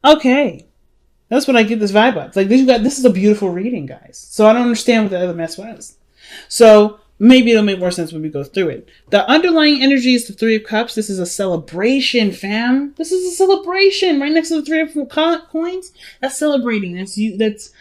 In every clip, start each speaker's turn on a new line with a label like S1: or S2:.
S1: Okay. That's what I get this vibe of. Like this is a beautiful reading, guys. So I don't understand what the other mess was. So maybe it'll make more sense when we go through it. The underlying energy is the Three of Cups. This is a celebration, fam. This is a celebration. Right next to the Three of Coins. That's celebrating. That's you. That's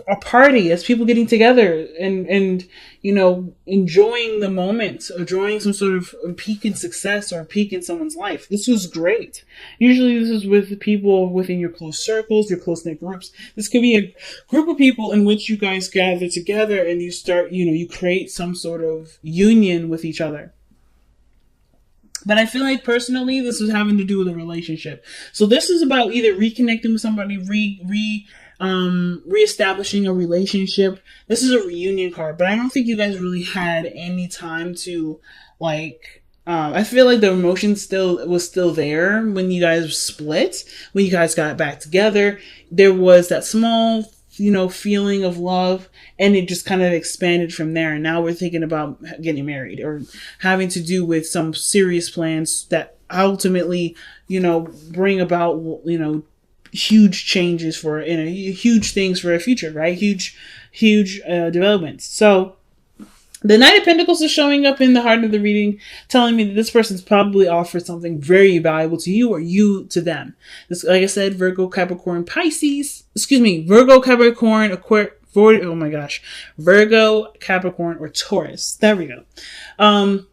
S1: a party. That's people getting together and enjoying the moment, enjoying some sort of peak in success or peak in someone's life. This was great. Usually this is with people within your close circles, your close knit groups. This could be a group of people in which you guys gather together and you start, you create some sort of union with each other. But I feel like personally, this is having to do with a relationship. So this is about either reconnecting with somebody, reestablishing a relationship. This is a reunion card, but I don't think you guys really had any time to I feel like the emotion was still there when you guys split, when you guys got back together. There was that small, feeling of love, and it just kind of expanded from there. And now we're thinking about getting married or having to do with some serious plans that ultimately, bring about, huge changes for, huge things for a future, right? Huge developments. So the Knight of Pentacles is showing up in the heart of the reading, telling me that this person's probably offered something very valuable to you or you to them. This, like I said, Virgo, Capricorn, Virgo, Capricorn, Virgo, Capricorn, or Taurus. There we go.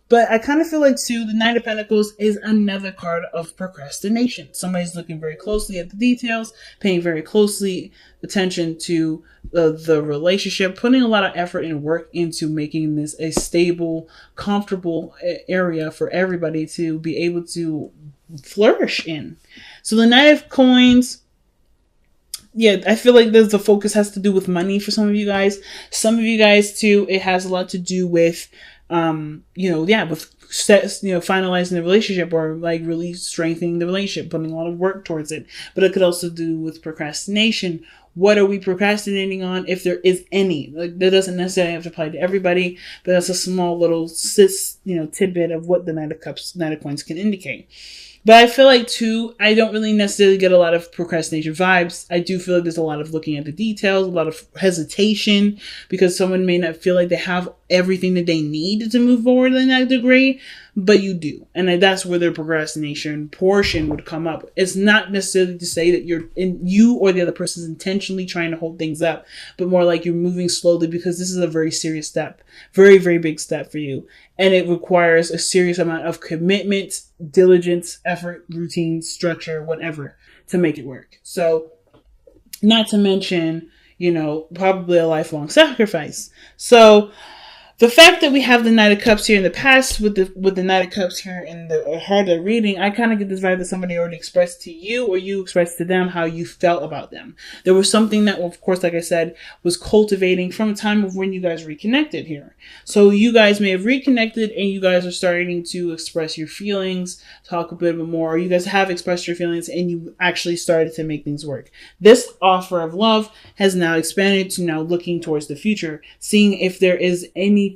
S1: But I kind of feel like too, the Knight of Pentacles is another card of procrastination. Somebody's looking very closely at the details, paying very closely attention to the relationship, putting a lot of effort and work into making this a stable, comfortable area for everybody to be able to flourish in. So the Knight of Coins, yeah, I feel like the focus has to do with money for some of you guys. Some of you guys too, it has a lot to do with, with finalizing the relationship or really strengthening the relationship, putting a lot of work towards it. But it could also do with procrastination. What are we procrastinating on, if there is any? That doesn't necessarily have to apply to everybody, but that's a small little tidbit of what the Knight of Cups, Knight of Coins can indicate. But I feel like too, I don't really necessarily get a lot of procrastination vibes. I do feel like there's a lot of looking at the details, a lot of hesitation, because someone may not feel like they have everything that they need to move forward in that degree, but you do. And that's where the procrastination portion would come up. It's not necessarily to say that you or the other person is intentionally trying to hold things up, but more like you're moving slowly because this is a very serious step, very, very big step for you. And it requires a serious amount of commitment, diligence, effort, routine, structure, whatever, to make it work. So, not to mention, probably a lifelong sacrifice. So, the fact that we have the Knight of Cups here in the past with the Knight of Cups here in the heart of the reading, I kind of get this vibe that somebody already expressed to you or you expressed to them how you felt about them. There was something that, of course, like I said, was cultivating from a time of when you guys reconnected here. So you guys may have reconnected and you guys are starting to express your feelings, talk a bit more, or you guys have expressed your feelings and you actually started to make things work. This offer of love has now expanded to now looking towards the future, seeing if there is anything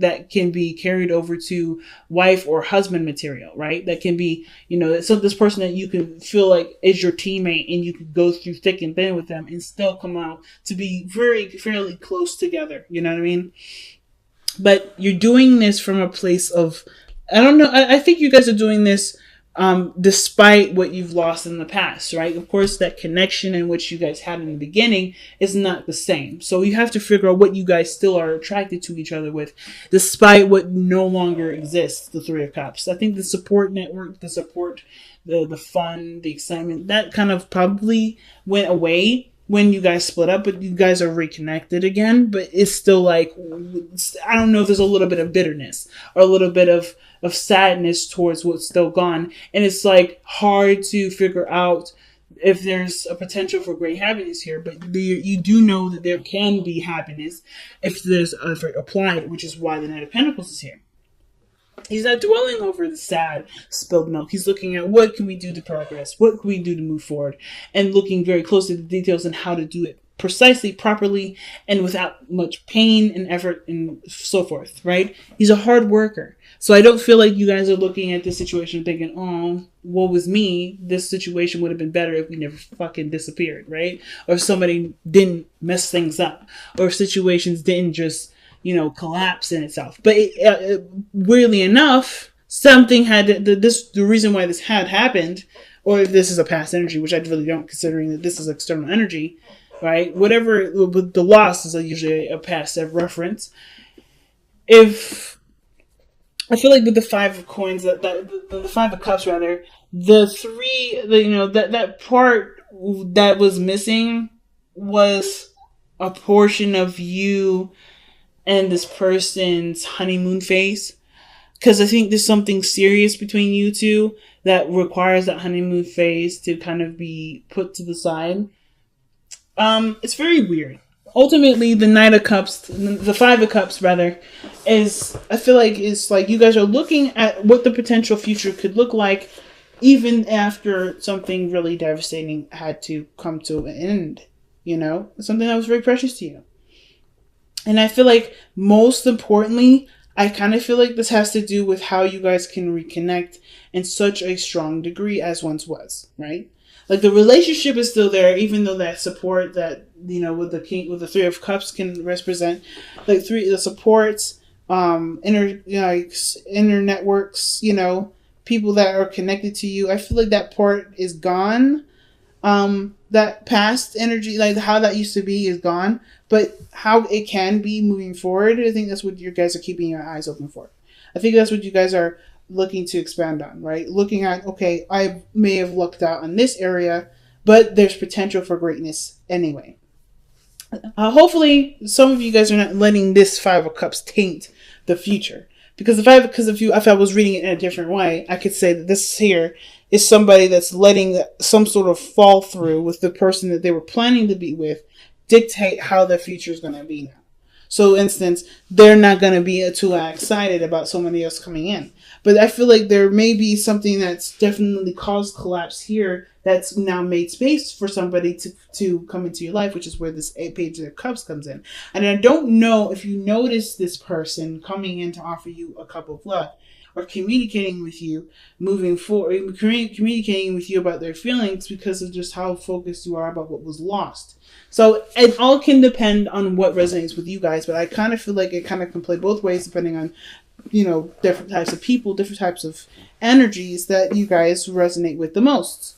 S1: that can be carried over to wife or husband material, right? That can be, so this person that you can feel like is your teammate and you can go through thick and thin with them and still come out to be fairly close together. You know what I mean? But you're doing this from a place of, I don't know. I think you guys are doing this despite what you've lost in the past, right? Of course, that connection in which you guys had in the beginning is not the same. So you have to figure out what you guys still are attracted to each other with, despite what no longer exists, the Three of Cups. I think the support network, the support, the fun, the excitement, that kind of probably went away when you guys split up, but you guys are reconnected again. But it's still I don't know if there's a little bit of bitterness or a little bit of sadness towards what's still gone. And it's hard to figure out if there's a potential for great happiness here, but you do know that there can be happiness if there's effort applied, which is why the Knight of Pentacles is here. He's not dwelling over the sad spilled milk. He's looking at what can we do to progress? What can we do to move forward? And looking very closely at the details and how to do it precisely, properly, and without much pain and effort and so forth, right? He's a hard worker. So I don't feel like you guys are looking at this situation thinking, oh, woe was me. This situation would have been better if we never fucking disappeared, right? Or if somebody didn't mess things up. Or if situations didn't just, collapse in itself. But weirdly enough, something had the reason why this had happened, or if this is a past energy, which I really don't, considering that this is external energy, right? Whatever, the loss is usually a past reference. If I feel like with the Five of Coins, the Five of Cups rather, the three, that part that was missing was a portion of you and this person's honeymoon phase. Because I think there's something serious between you two that requires that honeymoon phase to kind of be put to the side. It's very weird. Ultimately, the Knight of Cups, the Five of Cups rather, I feel like it's like you guys are looking at what the potential future could look like, even after something really devastating had to come to an end. Something that was very precious to you. And I feel like most importantly, I kind of feel like this has to do with how you guys can reconnect in such a strong degree as once was, right? Like the relationship is still there, even though that support that, with the Three of Cups can represent, like the supports, inner networks, people that are connected to you. I feel like that part is gone. That past energy, like how that used to be, is gone. But how it can be moving forward, I think that's what you guys are keeping your eyes open for. I think that's what you guys are looking to expand on, right? Looking at, okay, I may have lucked out on this area, but there's potential for greatness anyway. Hopefully, some of you guys are not letting this Five of Cups taint the future. Because if I was reading it in a different way, I could say that this here is somebody that's letting some sort of fall through with the person that they were planning to be with dictate how their future is going to be now. So, instance, they're not going to be too excited about somebody else coming in. But I feel like there may be something that's definitely caused collapse here that's now made space for somebody to come into your life, which is where this Page of Cups comes in. And I don't know if you notice this person coming in to offer you a cup of love or communicating with you moving forward, communicating with you about their feelings because of just how focused you are about what was lost. So it all can depend on what resonates with you guys, but I kind of feel like it kind of can play both ways depending on, different types of people, different types of energies that you guys resonate with the most.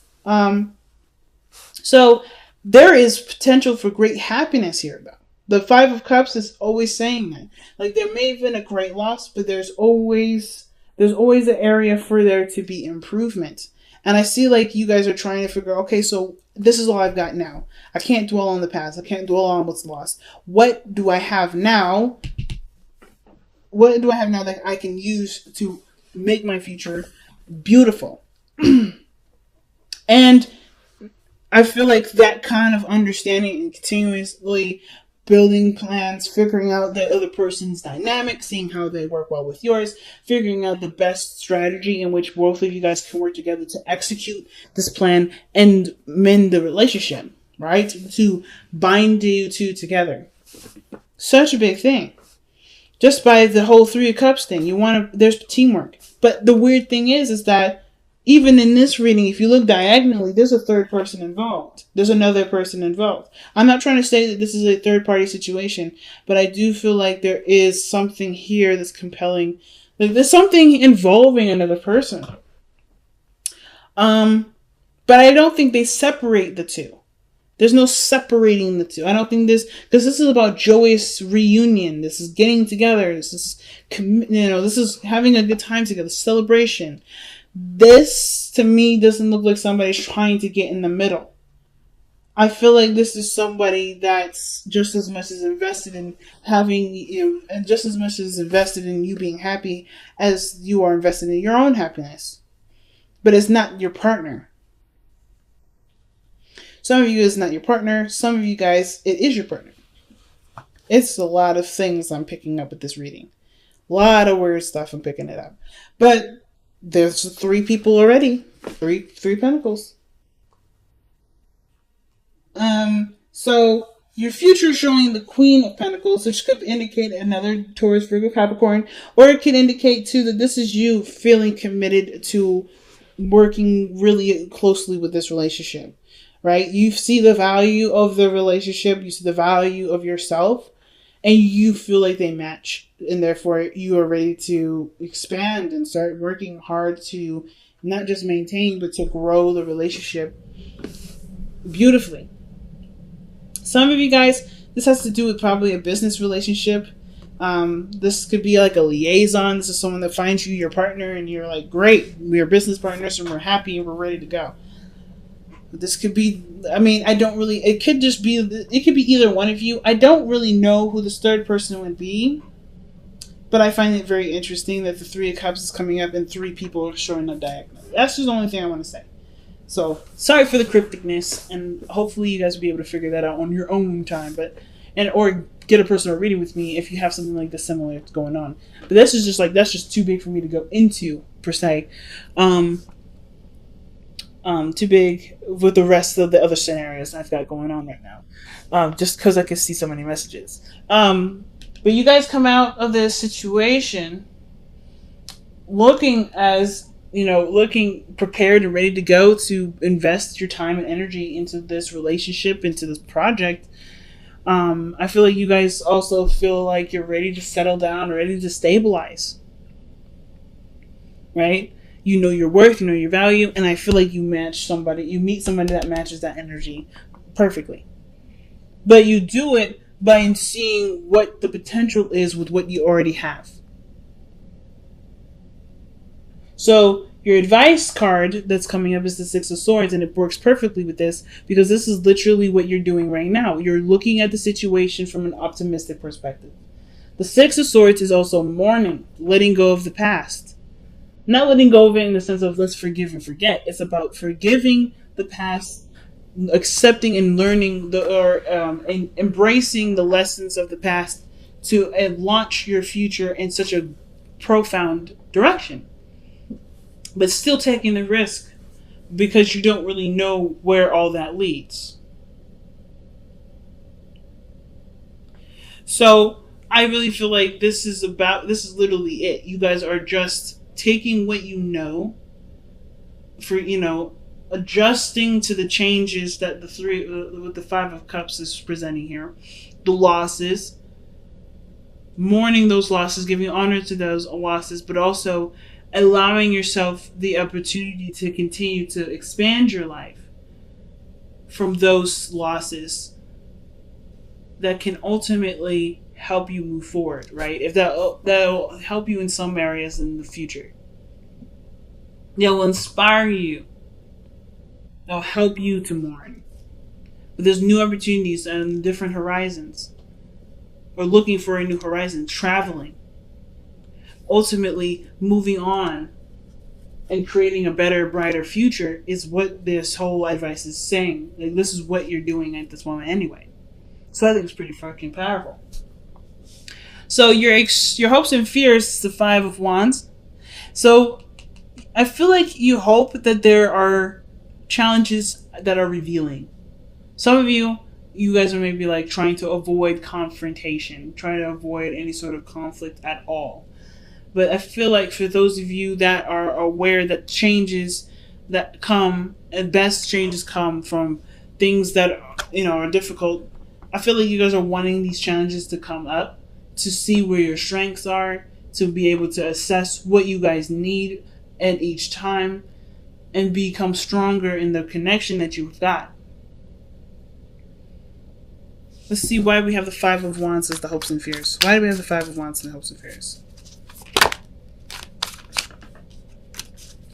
S1: So there is potential for great happiness here, though. The Five of Cups is always saying that. Like, there may have been a great loss, but there's always an area for there to be improvement. And I see like you guys are trying to figure, okay, so this is all I've got now. I can't dwell on the past. I can't dwell on what's lost. What do I have now? What do I have now that I can use to make my future beautiful? And I feel like that kind of understanding and continuously building plans, figuring out the other person's dynamic, seeing how they work well with yours, figuring out the best strategy in which both of you guys can work together to execute this plan and mend the relationship, right? To bind you two together. Such a big thing. Just by the whole Three of Cups thing, there's teamwork. But the weird thing is that even in this reading, if you look diagonally, there's a third person involved. There's another person involved. I'm not trying to say that this is a third party situation, but I do feel like there is something here that's compelling. Like there's something involving another person. But I don't think they separate the two. There's no separating the two. I don't think because this is about joyous reunion. This is getting together. This is, this is having a good time together, celebration. This, to me, doesn't look like somebody's trying to get in the middle. I feel like this is somebody that's just as much as invested in having, and just as much as invested in you being happy as you are invested in your own happiness. But it's not your partner. Some of you is not your partner. Some of you guys, it is your partner. It's a lot of things I'm picking up with this reading. A lot of weird stuff I'm picking it up. But there's 3 people already. Three pentacles. So Your future is showing the Queen of Pentacles, which could indicate another Taurus, Virgo, Capricorn, or it could indicate too that this is you feeling committed to working really closely with this relationship, right? You see the value of the relationship, you see the value of yourself, and you feel like they match, and therefore you are ready to expand and start working hard to not just maintain, but to grow the relationship beautifully. Some of you guys, this has to do with probably a business relationship. This could be like a liaison. This is someone that finds you your partner and you're like, great, we're business partners and we're happy and we're ready to go. This could be, I mean, I don't really, it could be either one of you. I don't really know who this third person would be, but I find it very interesting that the Three of Cups is coming up and 3 people are showing up diagonally. That's just the only thing I want to say. So, sorry for the crypticness, and hopefully you guys will be able to figure that out on your own time, or get a personal reading with me if you have something like this similar going on. But this is just that's just too big for me to go into, per se. Too big with the rest of the other scenarios I've got going on right now. Just because I can see so many messages. But you guys come out of this situation looking prepared and ready to go to invest your time and energy into this relationship, into this project. I feel like you guys also feel like you're ready to settle down, ready to stabilize. Right? You know your worth, you know your value, and I feel like you meet somebody that matches that energy perfectly. But you do it by seeing what the potential is with what you already have. So your advice card that's coming up is the Six of Swords, and it works perfectly with this because this is literally what you're doing right now. You're looking at the situation from an optimistic perspective. The Six of Swords is also mourning, letting go of the past. Not letting go of it in the sense of let's forgive and forget. It's about forgiving the past, accepting and learning and embracing the lessons of the past to launch your future in such a profound direction. But still taking the risk because you don't really know where all that leads. So I really feel like this is literally it. You guys are just taking what you know for, adjusting to the changes that with the Five of Cups is presenting here. The losses, mourning those losses, giving honor to those losses, but also allowing yourself the opportunity to continue to expand your life from those losses that can ultimately help you move forward, right? If that'll help you in some areas in the future. They'll inspire you. They'll help you to mourn. But there's new opportunities and different horizons. Or looking for a new horizon, traveling. Ultimately, moving on and creating a better, brighter future is what this whole advice is saying. Like, this is what you're doing at this moment anyway. So I think it's pretty fucking powerful. So your hopes and fears is the Five of Wands. So I feel like you hope that there are challenges that are revealing. Some of you guys are maybe like trying to avoid confrontation, trying to avoid any sort of conflict at all. But I feel like for those of you that are aware that changes that come, and best changes come from things that are difficult, I feel like you guys are wanting these challenges to come up to see where your strengths are, to be able to assess what you guys need at each time, and become stronger in the connection that you've got. Let's see why we have the Five of Wands as the hopes and fears. Why do we have the Five of Wands and the hopes and fears?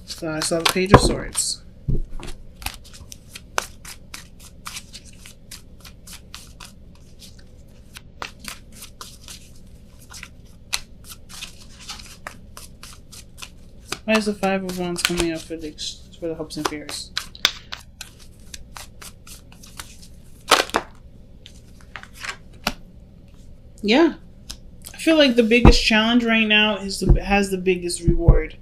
S1: So I saw the Page of Swords. Why is the Five of Wands coming up for the hopes and fears? Yeah. I feel like the biggest challenge right now has the biggest reward.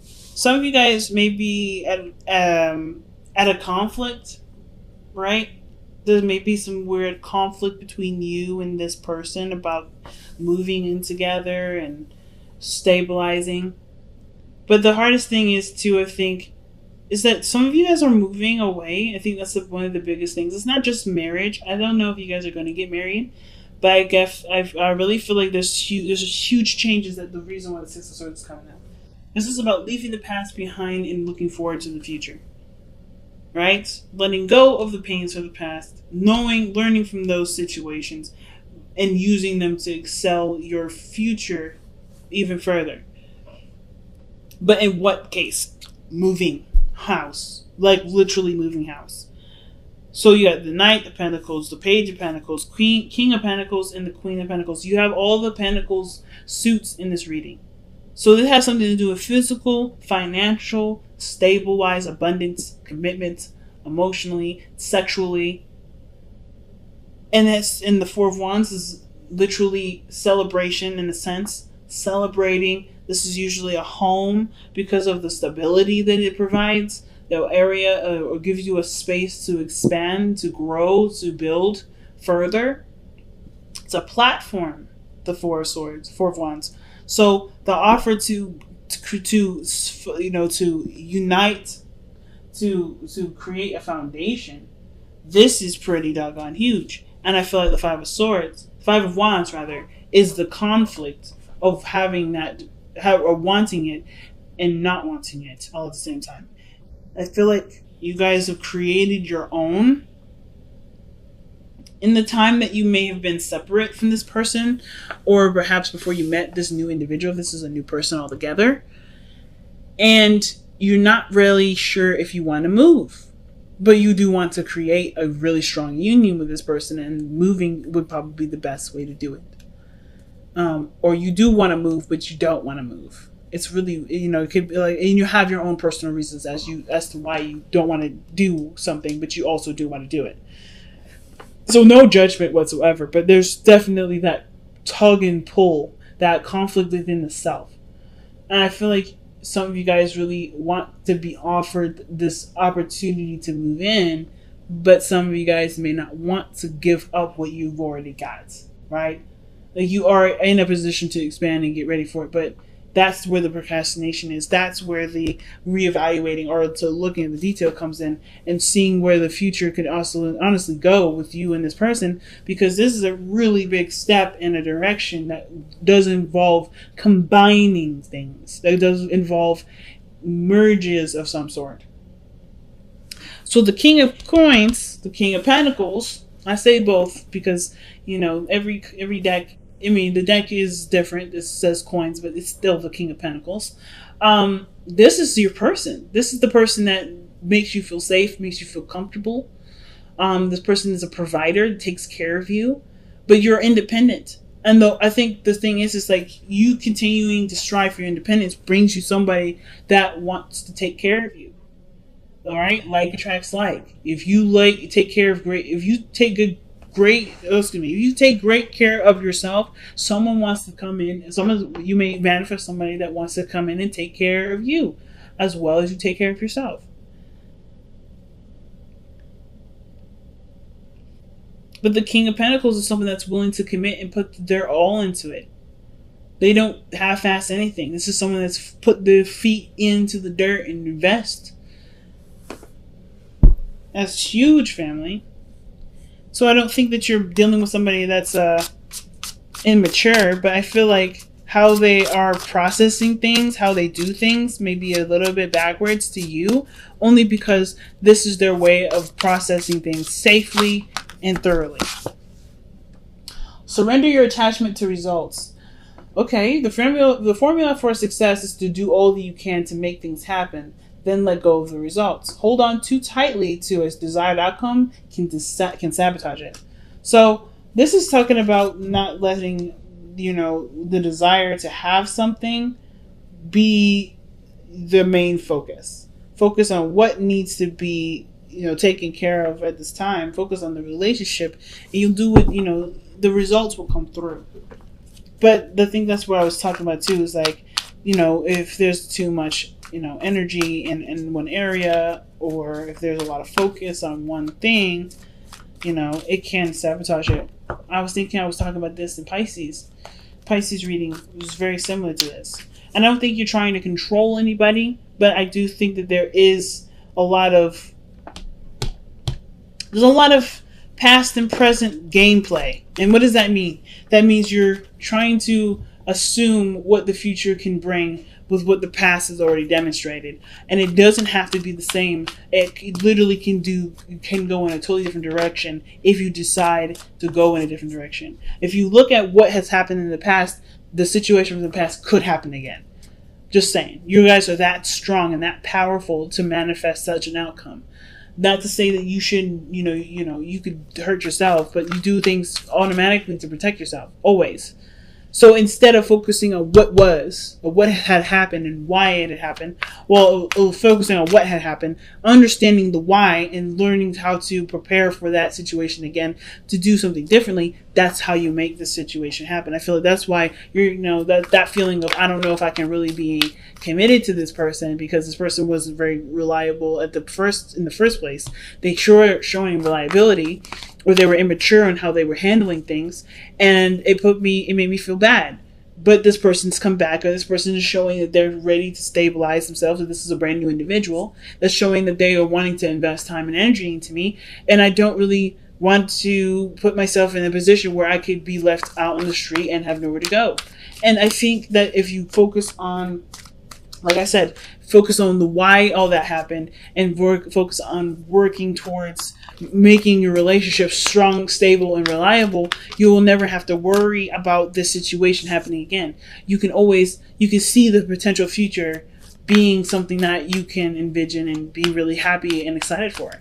S1: Some of you guys may be at a conflict, right? there may be some weird conflict between you and this person about moving in together and stabilizing. But the hardest thing is to, I think, is that some of you guys are moving away. I think that's one of the biggest things. It's not just marriage. I don't know if you guys are going to get married, but I guess I really feel like there's huge changes. That the reason why the Six of Swords is coming out. This is about leaving the past behind and looking forward to the future. Right? Letting go of the pains of the past, learning from those situations, and using them to excel your future even further. But in what case? Moving house. Like literally moving house. So you got the Knight of Pentacles, the Page of Pentacles, King of Pentacles, and the Queen of Pentacles. You have all the Pentacles suits in this reading. So this has something to do with physical, financial, stable-wise, abundance, commitment, emotionally, sexually. And that's in the Four of Wands is literally celebration in a sense. Celebrating. This is usually a home because of the stability that it provides. The area or gives you a space to expand, to grow, to build further. It's a platform, the Four of Swords, Four of Wands. So the offer to unite, to create a foundation, this is pretty doggone huge. And I feel like the Five of Wands rather, is the conflict of having that, or wanting it and not wanting it all at the same time. I feel like you guys have created your own in the time that you may have been separate from this person, or perhaps before you met this new individual. This is a new person altogether. And you're not really sure if you want to move, but you do want to create a really strong union with this person, and moving would probably be the best way to do it. Or you do want to move, but you don't want to move. It's really, it could be like, and you have your own personal reasons as to why you don't want to do something, but you also do want to do it. So no judgment whatsoever, but there's definitely that tug and pull, that conflict within the self. And I feel like some of you guys really want to be offered this opportunity to move in, but some of you guys may not want to give up what you've already got, right? Like you are in a position to expand and get ready for it, but that's where the procrastination is. That's where the reevaluating or to looking at the detail comes in, and seeing where the future could also honestly go with you and this person, because this is a really big step in a direction that does involve combining things. That does involve merges of some sort. So the King of Coins, the King of Pentacles, I say both because, every deck, the deck is different. It says coins, but it's still the King of Pentacles. This is your person. This is the person that makes you feel safe, makes you feel comfortable. This person is a provider, takes care of you, but you're independent. And though I think the thing is like you continuing to strive for your independence brings you somebody that wants to take care of you. All right, like attracts like. If you take great care of yourself, someone wants to come in. You may manifest somebody that wants to come in and take care of you, as well as you take care of yourself. But the King of Pentacles is someone that's willing to commit and put their all into it. They don't half-ass anything. This is someone that's put their feet into the dirt and invest. That's huge, family. So I don't think that you're dealing with somebody that's immature, but I feel like how they are processing things, how they do things, may be a little bit backwards to you, only because this is their way of processing things safely and thoroughly. Surrender your attachment to results. Okay, the formula for success is to do all that you can to make things happen, then let go of the results. Hold on too tightly to a desired outcome can sabotage it. So this is talking about not letting, the desire to have something be the main focus. Focus on what needs to be, taken care of at this time. Focus on the relationship, and you'll do it, the results will come through. But the thing that's what I was talking about too is like, if there's too much energy in one area, or if there's a lot of focus on one thing, it can sabotage it. I was talking about this in Pisces. Pisces reading was very similar to this. And I don't think you're trying to control anybody, but I do think that there's a lot of past and present gameplay. And what does that mean? That means you're trying to assume what the future can bring with what the past has already demonstrated. And it doesn't have to be the same. It literally can go in a totally different direction if you decide to go in a different direction. If you look at what has happened in the past, the situation from the past could happen again. Just saying. You guys are that strong and that powerful to manifest such an outcome. Not to say that you shouldn't, you could hurt yourself, but you do things automatically to protect yourself. Always. So instead of focusing on what was, or what had happened and why it had happened, focusing on what had happened, understanding the why and learning how to prepare for that situation again to do something differently, that's how you make the situation happen. I feel like that's why that feeling of, I don't know if I can really be committed to this person because this person wasn't very reliable in the first place. They showing reliability, or they were immature in how they were handling things, and it made me feel bad. But this person's come back, or this person is showing that they're ready to stabilize themselves, and this is a brand new individual that's showing that they are wanting to invest time and energy into me, and I don't really want to put myself in a position where I could be left out on the street and have nowhere to go. And I think that if you focus on, like I said, focus on the why all that happened, and focus on working towards making your relationship strong, stable, and reliable, you will never have to worry about this situation happening again. You can see the potential future being something that you can envision and be really happy and excited for.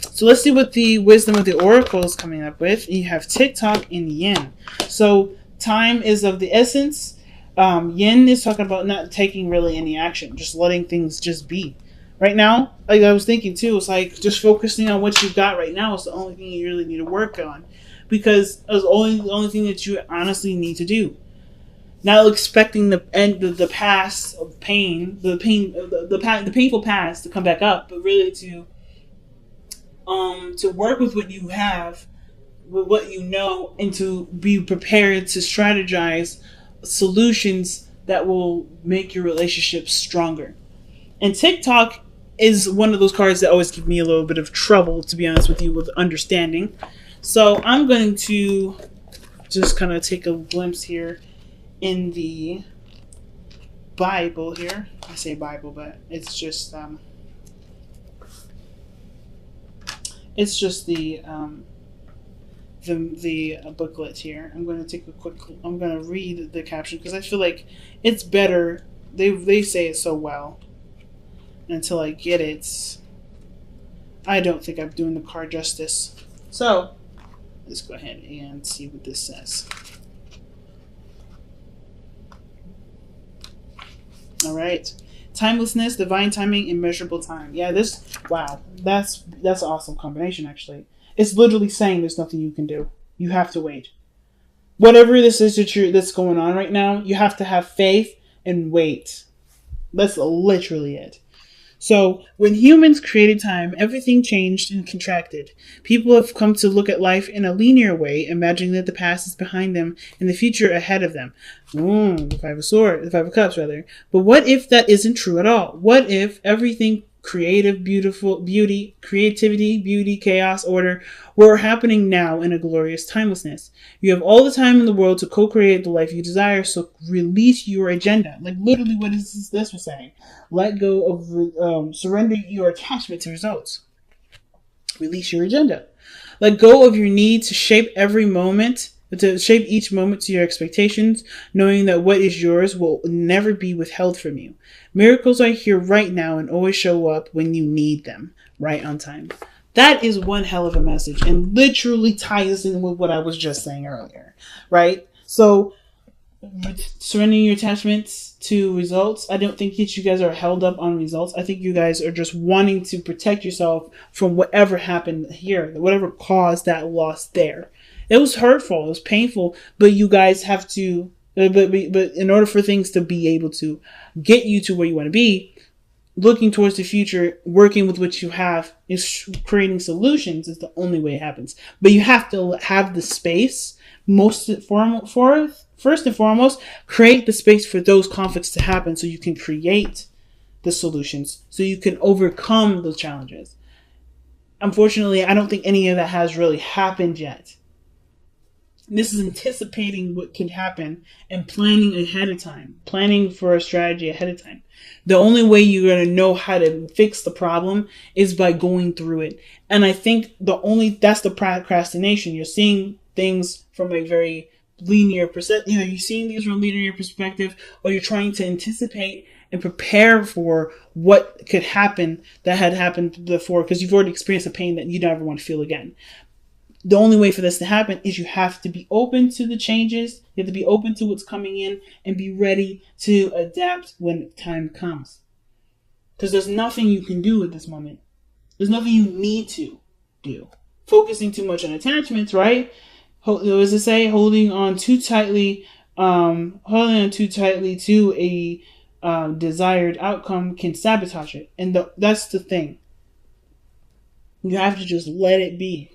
S1: So let's see what the wisdom of the oracle is coming up with. You have TikTok and Yin. So time is of the essence. Yin is talking about not taking really any action, just letting things just be. Right now, like I was thinking too, it's like just focusing on what you've got right now is the only thing you really need to work on, because it's the only thing that you honestly need to do. Not expecting the past of pain, the painful past to come back up, but really to work with what you have, with what you know, and to be prepared to strategize solutions that will make your relationship stronger. And TikTok is one of those cards that always give me a little bit of trouble, to be honest with you, with understanding. So I'm going to just kind of take a glimpse here in the Bible here. I say Bible, but it's just the booklet here. I'm going to read the caption because I feel like it's better. They say it so well. Until I get it, I don't think I'm doing the card justice. So let's go ahead and see what this says. All right. Timelessness, divine timing, immeasurable time. Yeah, wow, that's an awesome combination, actually. It's literally saying there's nothing you can do. You have to wait. Whatever this is that's going on right now, you have to have faith and wait. That's literally it. So, when humans created time, everything changed and contracted. People have come to look at life in a linear way, imagining that the past is behind them and the future ahead of them. The Five of Cups, rather. But what if that isn't true at all? What if everything creativity, beauty, chaos, order were happening now in a glorious timelessness? You have all the time in the world to co-create the life you desire, so release your agenda. Like literally what is this was saying. Let go of, surrender your attachment to results. Release your agenda. Let go of your need to shape each moment to your expectations, knowing that what is yours will never be withheld from you. Miracles are here right now and always show up when you need them, right on time. That is one hell of a message and literally ties in with what I was just saying earlier, right? So, surrendering your attachments to results, I don't think that you guys are held up on results. I think you guys are just wanting to protect yourself from whatever happened here, whatever caused that loss there. It was hurtful, it was painful, but you guys have to, but in order for things to be able to get you to where you want to be, looking towards the future, working with what you have, is creating solutions is the only way it happens. But you have to have the space. First and foremost, create the space for those conflicts to happen so you can create the solutions, so you can overcome those challenges. Unfortunately, I don't think any of that has really happened yet. This is anticipating what can happen and planning ahead of time, planning for a strategy ahead of time. The only way you're going to know how to fix the problem is by going through it. And I think that's the procrastination. You're seeing things from a very linear perspective. You're seeing these from a linear perspective, or you're trying to anticipate and prepare for what could happen that had happened before, because you've already experienced a pain that you never want to feel again. The only way for this to happen is you have to be open to the changes. You have to be open to what's coming in and be ready to adapt when time comes. Because there's nothing you can do at this moment. There's nothing you need to do. Focusing too much on attachments, right? What does it say? Holding on too tightly to a desired outcome can sabotage it. And that's the thing. You have to just let it be.